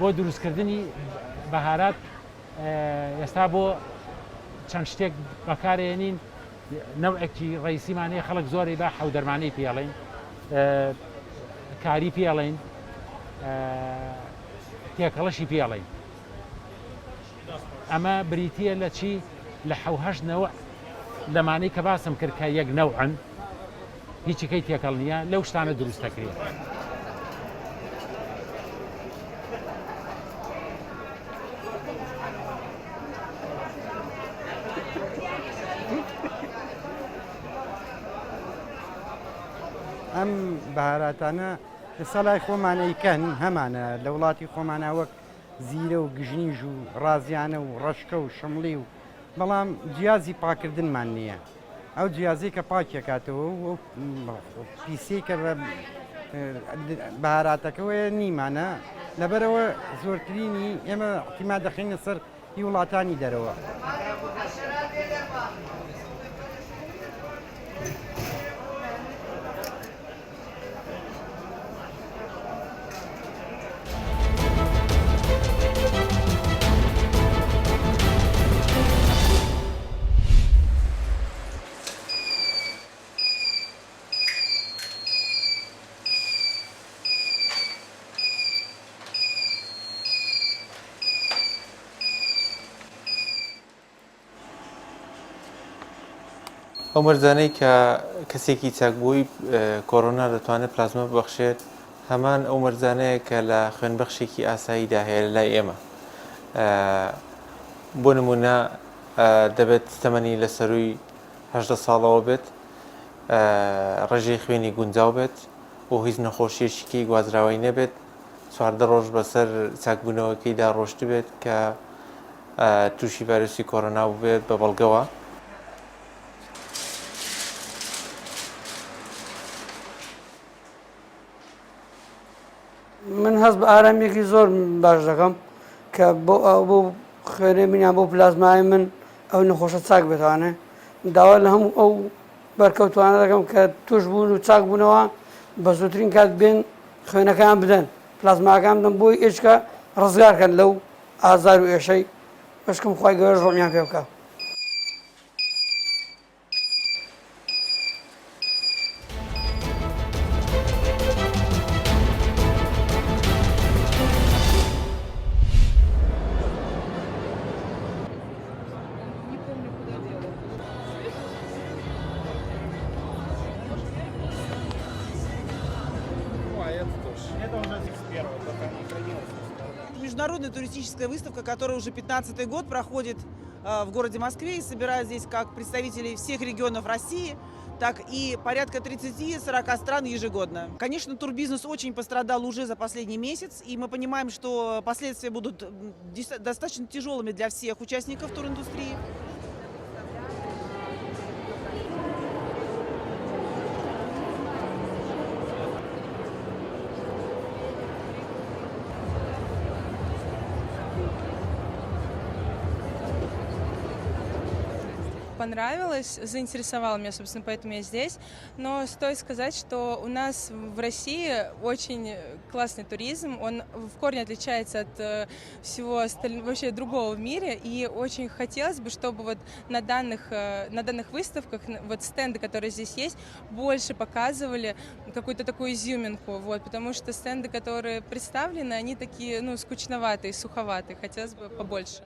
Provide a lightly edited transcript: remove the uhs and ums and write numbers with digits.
بۆ دروستکردنی بەهارات ئێستا بۆ چەند شتێک بەکارهێنین نەوعێکی ڕئیسیمانەیە خەڵک زۆری با حەودەرمانەی پێڵێن کاری پێڵێن تێکەڵەشی پێڵێن ئەمە بریتیە لە چی لە حەوهەشت نەوع لەمانەی کە باسم کرد کە یەک نەوعن هیچیکەی تێکەڵ نییە لەو شتانە دروست دەکرێت. ئەم بەهاراتانە لە سەڵای خۆمانەیکەن هەمانە لە وڵاتی خۆمانە وەک زیرە و گژنیژ و ڕازیانە و ڕەشکە و شمڵی و بەڵام جیازی پاکردنمان نییە. ئەو جیازی کە پاکێکاتەوە و پیسی کە بەهاراتەکەوەیە نیمانە لەبەرەوە زۆرترینی ئێمە احتیما دەخینە سەر هی وڵاتانی دەرەوە. ئەو مەرجانەی کە کەسێکی چاکبووی کۆڕۆنا دەتوانێت پلازمە ببەخشێت هەمان ئەو مەرجانەیە کە لە خوێنبەخشێکی ئاساییدا هەیە لە لای ئێمە. بۆ نمونە دەبێت تەمەنی لە سەرووی 18 ساڵەوە بێت، ڕێژەی خوێنی گونجاو بێت و هیچ نەخۆشیەشێکی گوازراوی نەبێت، 14 ڕۆژ بەسەر چاکبوونەوەکەیدا ڕۆشت بێت کە تووشی ڤایرۆسی کۆڕۆنا بێت بە بەڵگەوە. من هەست بە ئارامێکی زۆر باش دەکەم کە بۆ خوێنەی منیان بۆ پلازمای من ئەو نەخۆشە چاک بێتوانێ داوا لە هەموو ئەو بەرکەوتوانە دەکەم کە توش بوون و چاک بوونەوە بە زووترین کات بێن خوێنەکان بدەن پلازماکان بدەن بۆی ئێچکە ڕزگارکەن لەو ئازار و ئێشەی بەشکم خی گەورە ڕۆمیان پێ بکە. Международная туристическая выставка, которая уже 15-й год проходит в городе Москве и собирает здесь как представителей всех регионов России, так и порядка 30-40 стран ежегодно. Конечно, турбизнес очень пострадал уже за последний месяц, и мы понимаем, что последствия будут достаточно тяжелыми для всех участников туриндустрии. Понравилось, заинтересовало меня, собственно, поэтому я здесь. Но стоит сказать, что у нас в России очень классный туризм, он в корне отличается от всего остального, вообще другого в мире, и очень хотелось бы, чтобы вот на данных выставках, вот стенды, которые здесь есть, больше показывали какую-то такую изюминку, вот, потому что стенды, которые представлены, они такие, ну, скучноватые, суховатые, хотелось бы побольше.